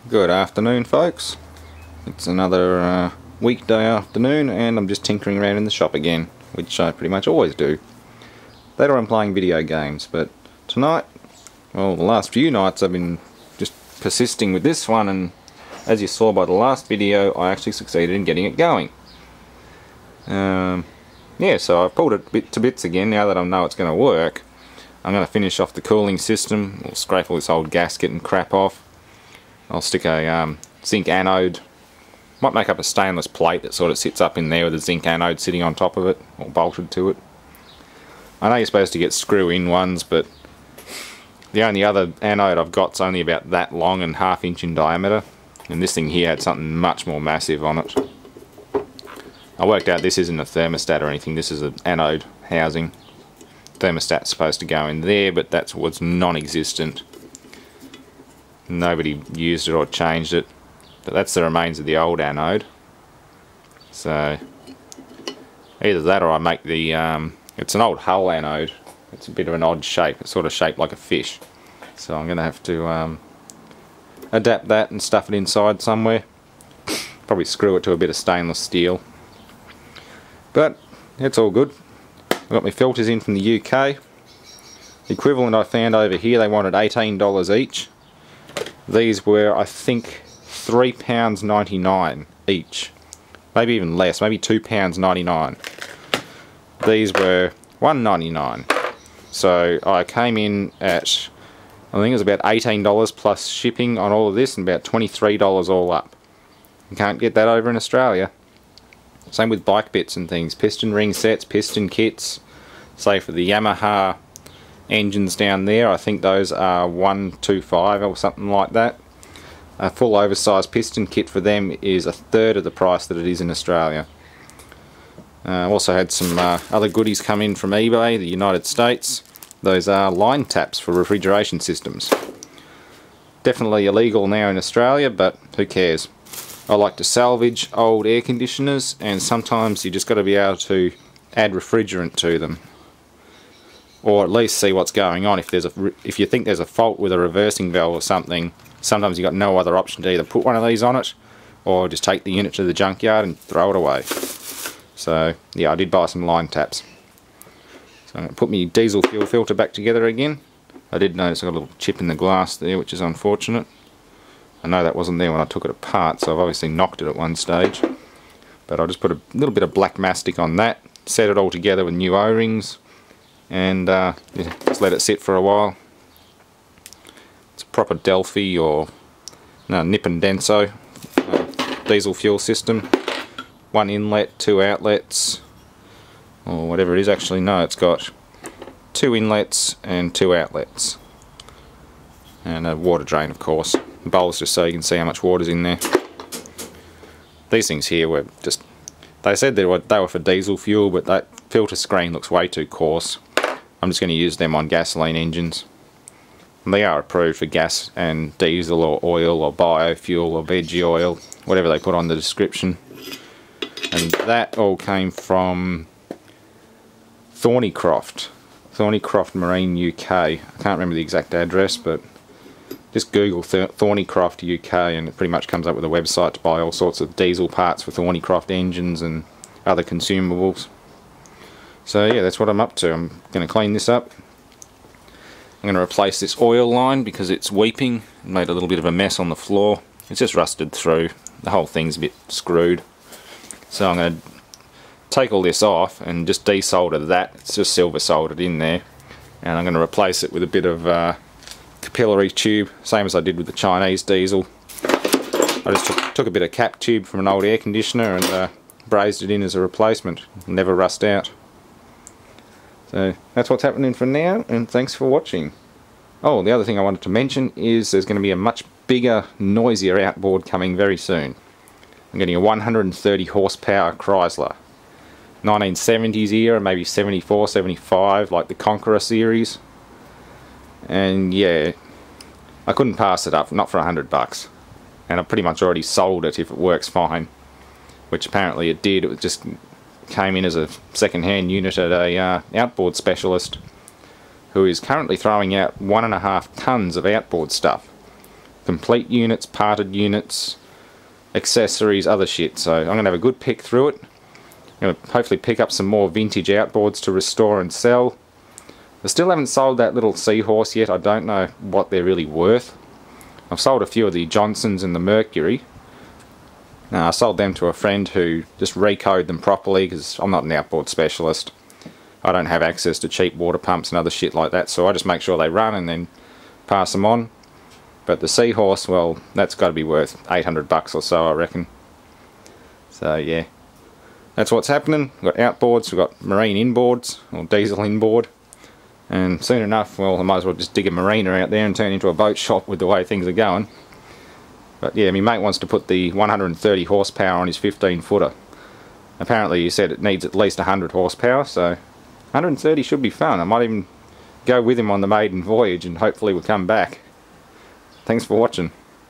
Good afternoon, folks. It's another weekday afternoon and I'm just tinkering around in the shop again, which I pretty much always do. Later I'm playing video games, but tonight, well, the last few nights I've been just persisting with this one, and as you saw by the last video, I actually succeeded in getting it going. Yeah, so I've pulled it to bits again now that I know it's going to work. I'm going to finish off the cooling system. We'll scrape all this old gasket and crap off. I'll stick a zinc anode. Might make up a stainless plate that sort of sits up in there with a zinc anode sitting on top of it, or bolted to it. I know you're supposed to get screw-in ones, but the only other anode I've got's only about that long and ½ inch in diameter, and this thing here had something much more massive on it. I worked out this isn't a thermostat or anything, this is an anode housing. Thermostat's supposed to go in there, but that's what's non-existent. Nobody used it or changed it, but that's the remains of the old anode. So either that or I make the it's an old hull anode. It's a bit of an odd shape, it's sort of shaped like a fish, so I'm gonna have to adapt that and stuff it inside somewhere. Probably screw it to a bit of stainless steel, but it's all good. I've got my filters in from the UK. The equivalent I found over here, they wanted $18 each. These were, I think, £3.99 each. Maybe even less, maybe £2.99. These were $1.99. So I came in at, I think it was about $18 plus shipping on all of this, and about $23 all up. You can't get that over in Australia. Same with bike bits and things. Piston ring sets, piston kits. Say for the Yamaha engines down there, I think those are $125 or something like that. A full oversized piston kit for them is a third of the price that it is in Australia. I've also had some other goodies come in from eBay, the United States. Those are line taps for refrigeration systems. Definitely illegal now in Australia, but who cares? I like to salvage old air conditioners, and sometimes you just got to be able to add refrigerant to them, or at least see what's going on. If you think there's a fault with a reversing valve or something, sometimes you've got no other option to either put one of these on it or just take the unit to the junkyard and throw it away. So yeah, I did buy some line taps. So I'm going to put my diesel fuel filter back together again. I did notice I got a little chip in the glass there, which is unfortunate. I know that wasn't there when I took it apart, so I've obviously knocked it at one stage. But I'll just put a little bit of black mastic on that, set it all together with new O-rings, and just let it sit for a while. It's a proper Delphi or Nippon Denso diesel fuel system. One inlet, two outlets, or whatever it is. Actually no, it's got two inlets and two outlets, and a water drain, of course. The bowls just so you can see how much water's in there. These things here were just, they said they were for diesel fuel, but that filter screen looks way too coarse. I'm just going to use them on gasoline engines. And they are approved for gas and diesel or oil or biofuel or veggie oil, whatever they put on the description. And that all came from Thornycroft Marine UK. I can't remember the exact address, but just Google Thornycroft UK and it pretty much comes up with a website to buy all sorts of diesel parts for Thornycroft engines and other consumables. So yeah, that's what I'm up to. I'm going to clean this up. I'm going to replace this oil line because it's weeping. It made a little bit of a mess on the floor. It's just rusted through. The whole thing's a bit screwed. So I'm going to take all this off and just desolder that. It's just silver soldered in there. And I'm going to replace it with a bit of capillary tube, same as I did with the Chinese diesel. I just took a bit of cap tube from an old air conditioner and brazed it in as a replacement. It'll never rust out. So that's what's happening for now, and thanks for watching. Oh, the other thing I wanted to mention is there's going to be a much bigger, noisier outboard coming very soon. I'm getting a 130 horsepower Chrysler. 1970s era, maybe 74, 75, like the Conqueror series. And yeah, I couldn't pass it up, not for $100. And I pretty much already sold it if it works fine, which apparently it did. It just came in as a second-hand unit at a outboard specialist who is currently throwing out 1.5 tons of outboard stuff. complete units, parted units, accessories, other shit. So I'm going to have a good pick through it. I'm going to hopefully pick up some more vintage outboards to restore and sell. I still haven't sold that little Seahorse yet. I don't know what they're really worth. I've sold a few of the Johnsons and the Mercury. I sold them to a friend who just recode them properly, because I'm not an outboard specialist. I don't have access to cheap water pumps and other shit like that, so I just make sure they run and then pass them on. But the Seahorse, well, that's got to be worth $800 or so, I reckon. So yeah, that's what's happening. We've got outboards, we've got marine inboards, or diesel inboard. And soon enough, well, I might as well just dig a marina out there and turn into a boat shop with the way things are going. But yeah, my mate wants to put the 130 horsepower on his 15 footer. Apparently he said it needs at least 100 horsepower, so 130 should be fun. I might even go with him on the maiden voyage and hopefully we'll come back. Thanks for watching.